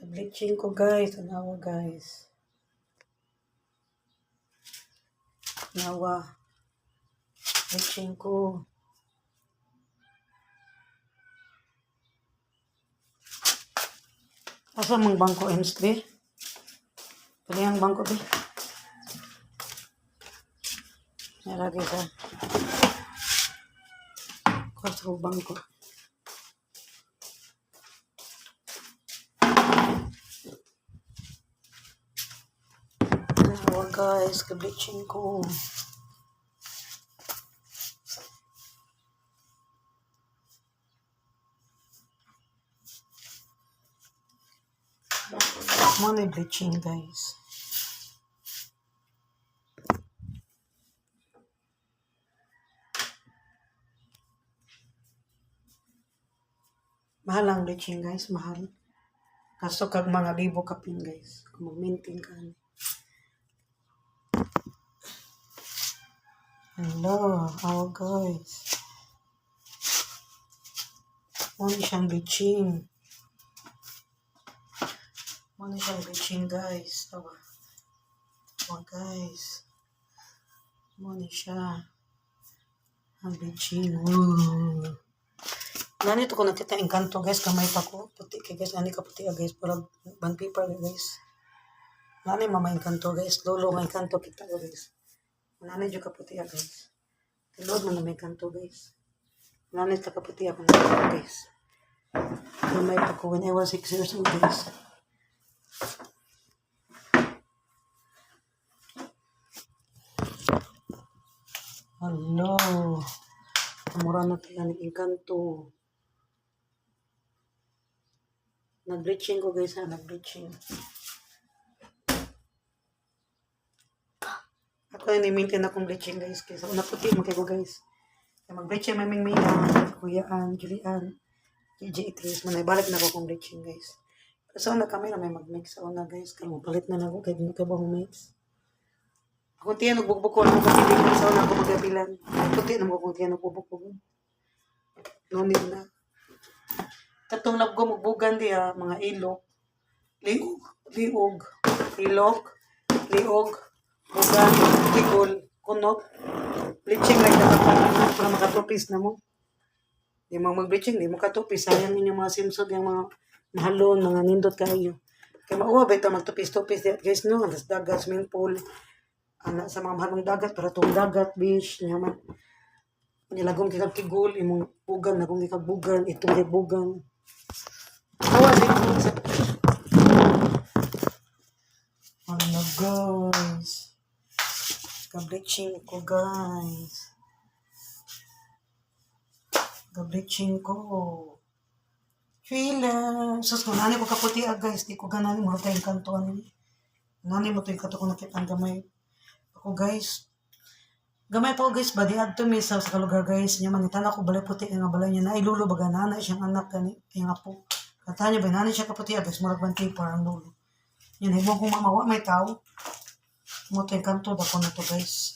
Bleaching ko guys. Tanawa guys. Tanawa. Bleaching ko. Asa mang bangko ends be? Pali ang bangko be. Nalagay sa kwarto bangko. Tanawa guys. Ka-bleaching ko. Money bleaching guys. Mahal ang bleaching guys, mahal. Kaso kag mga libo kapin guys. Kung mag-maintain ka. Hello, our guys. Muna siyang bleaching. Muna siyang bleaching guys. Tawa. Tawa guys. Muna siya. Ang bleaching. Ganito ko nakita engkanto guys. Kamay pa ko. Puti kay guys. Ani ka puti guys. Para band paper guys. Nani mama engkanto guys. Lolo nga engkanto kita guys. Nani juga puti guys. Tilod mo na may engkanto guys. Nani ka puti ako guys. Kamay pa ko when I was 6 years old guys. Hello. Mura na tayo ng engkanto. Nag-bleaching ko guys ha. Nag-bleaching. Ako na ni-maintain akong bleaching guys. Kaya naputi mo kayo guys. Kaya mag-bleaching maming Mia, Kuyaan, Julian, Gigi Itris. Manay-balik na ako kong bleaching guys. Pero sa una kami na may mag-mix sa una guys. Kaya mapalit na ako. Kaya ka ba mix? Kung tiyan, nagbugbog ko lang kasi dito sa una ako magabilan. Puti na mo kung tiyan, nagbugbog. No need na. Katong nabgo magbugan diya, mga ilog. Liog. Ilog. Liog. Bugan. Tigol. Kunot. Bleaching like na para makatupis na mo. Di mo mag-bleaching, di mo katupis. Sayang inyong mga simsod, yung mga mahalon, mga nindot kayo. Kaya mauwa ba ito magtupis-tupis diya guys no? Alas dagat, swimming pool. Anak sa mga mahalong dagat, para itong dagat, beach, naman. Nilagong kikag tigol, imong bugan, nagong kikag bugan, itong bugan. Awa, sa ano guys. Ka-bleaching ko guys. Ka-bleaching ko. Fila. Sus, kung nani ko kaputi guys, di ko ganani mo tayong kantuan. Nani mo tayong kanto kung nakita ang gamay. Ako guys. Gamay po guys, badi adto mi sa kalugar guys. Nya manitala ko balay puti nga balay niya na ilulo baga nana siyang anak kani ang apo. Katanya ba nani siya kaputi guys, murag bantay parang lulo. Yan himo kung mamawa may tao. Mo tay kanto dako na to guys.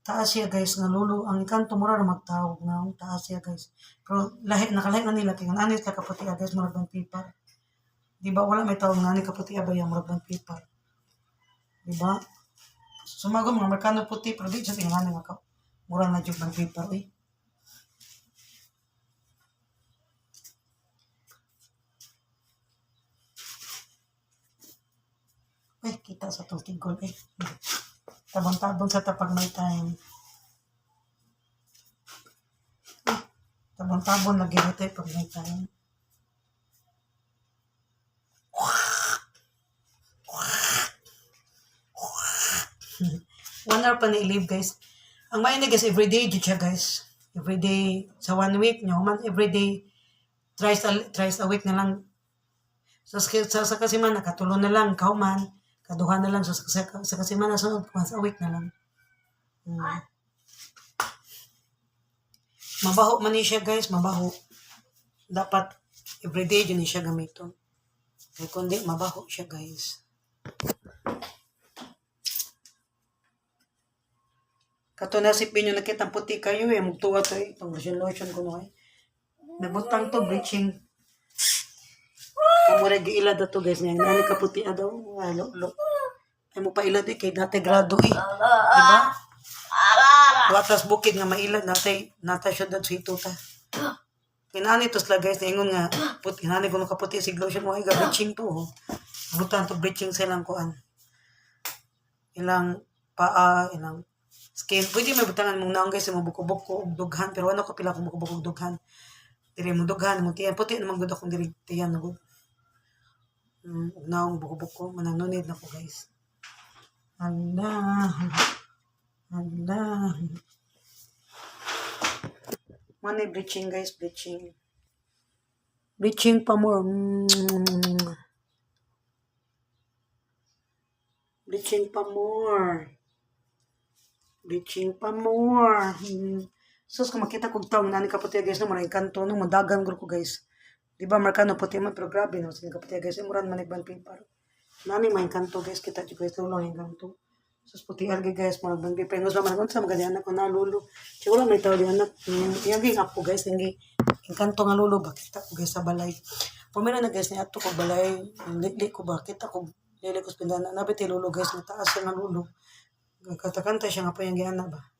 Taas siya guys nga lulo, ang kanto mura na magtawag na taas siya guys. Pero lahi nakalahi na nila kay nani ka kaputi guys, murag bantay par. Di ba wala may tawag nani kaputi ba yang murag bantay par. Di ba? Sumagom mga merkano puti, pero di siya tingnan nga ka. Mura na dyan ng paper, eh. Eh, kita sa itong tigol, eh. Tabang-tabang sa tapag may time. Eh, tabang-tabang lagi ito pag may time. 1 hour pa na-leave guys. Ang mainit guys, everyday dito siya guys. Everyday, sa 1 week nyo, man, everyday, thrice a week na lang. Sa kasimana, katulo na lang, kauman, kaduha na lang, sa kasimana, so once a week na lang. Mabaho man siya guys, mabaho. Dapat, everyday dyan siya gamiton. Kaya kundi, mabaho siya guys. Kato nasipin nyo nakitang puti kayo eh. Magtuwa to eh. Itong lotion ko no eh. Nagbutang to bleaching. Kamura giilad ato guys niya. Nani kaputi daw. Lo. Ay mo pa ilad kay dati grado Diba? Watas bukid nga mailad nata syudad suito ta. Kinani to sila guys, ingon nga, puti, hinani ko kaputi, siglo siya mo, ay bleaching to, oh. Butan to bleaching sa ilang kuan. Ilang paa, ilang skin. Pwede may butangan mong naong guys, mo buko-buko, og dughan, pero ano ko pila kung buko-buko og dughan. Diri mo dughan, mo tiyan, puti naman gud akong diri, tiyan na gud. Naong buko-buko, mananunid na ko guys. Allah. Money bleaching guys, bleaching. Bleaching pa more. Bleaching pa more. Bleaching pa more. Sus, kung makita kong taong nani kaputi guys, no, maraming kanto, no, madagan ko guys. Diba, markano puti man, pero grabe, no, sin kaputi guys, muran manigban piparo. Nani may kanto guys, kita dito guys, lulong yung kanto. Sus, puti algi guys, marang banggi, pero gusto naman, kung sa mga anak ko na lulo. Siguro may tao di anak, yung gingap ko guys, yung kanto nga lulo, bakit ako guys sa balay. Pumira na guys, niya ato ko balay, li ko bakit ako, lili ko spindana, nabiti lulo guys, mataas siya nga lulo. Katakanta siya nga po yung giana ba.